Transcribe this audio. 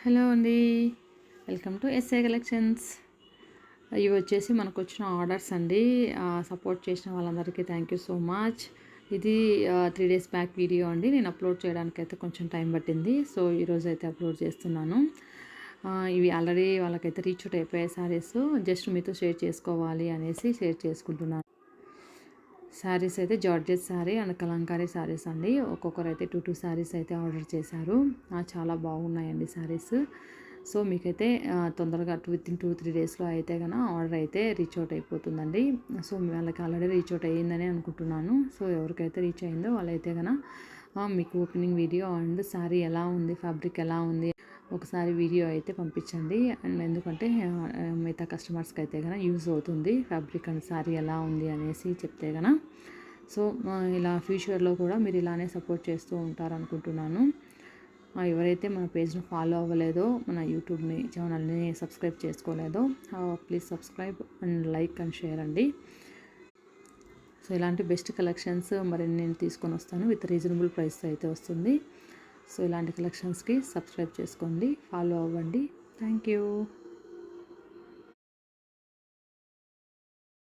Hello అండి, welcome to SA collections. ఇవి వచ్చేసి మనకు వచ్చిన ఆర్డర్స్ అండి. సపోర్ట్ చేసిన వాళ్ళందరికీ థ్యాంక్ యూ సో మచ్. ఇది 3 days బ్యాక్ వీడియో అండి. నేను అప్లోడ్ చేయడానికైతే కొంచెం టైం పట్టింది. సో ఈరోజు అయితే అప్లోడ్ చేస్తున్నాను. ఇవి ఆల్రెడీ వాళ్ళకైతే రీచ్ అవుట్ అయిపోయాయి శారీస్. జస్ట్ మీతో షేర్ చేసుకోవాలి అనేసి షేర్ చేసుకుంటున్నాను. శారీస్ అయితే జార్జెట్ శారీ అండ్ కలంకారీ శారీస్ అండి. ఒక్కొక్కరు అయితే 2 శారీస్ అయితే ఆర్డర్ చేశారు. చాలా బాగున్నాయండి శారీస్. సో మీకైతే తొందరగా వితిన్ 2-3 డేస్లో అయితే కనుక ఆర్డర్ అయితే రీచ్ అవుట్ అయిపోతుందండి. సో వాళ్ళకి ఆల్రెడీ రీచ్ అవుట్ అయ్యిందని అనుకుంటున్నాను. సో ఎవరికైతే రీచ్ అయిందో వాళ్ళైతే కనుక మీకు ఓపెనింగ్ వీడియో అండ్ శారీ ఎలా ఉంది, ఫ్యాబ్రిక్ ఎలా ఉంది ఒకసారి వీడియో అయితే పంపించండి. అండ్ ఎందుకంటే మిగతా కస్టమర్స్కి అయితే కనుక యూజ్ అవుతుంది. ఫ్యాబ్రిక్ అండ్ శారీ ఎలా ఉంది అనేసి చెప్తే కనుక. సో ఇలా ఫ్యూచర్లో కూడా మీరు ఇలానే సపోర్ట్ చేస్తూ ఉంటారనుకుంటున్నాను. ఎవరైతే మన పేజ్ను ఫాలో అవ్వలేదో, మన యూట్యూబ్ని ఛానల్ని సబ్స్క్రైబ్ చేసుకోలేదో please subscribe and like and share అండి. సో ఇలాంటి బెస్ట్ కలెక్షన్స్ మరి నేను తీసుకొని వస్తాను. విత్ రీజనబుల్ ప్రైస్ అయితే వస్తుంది. సో ఇలాంటి కలెక్షన్స్కి సబ్స్క్రైబ్ చేసుకోండి, ఫాలో అవ్వండి. Thank you.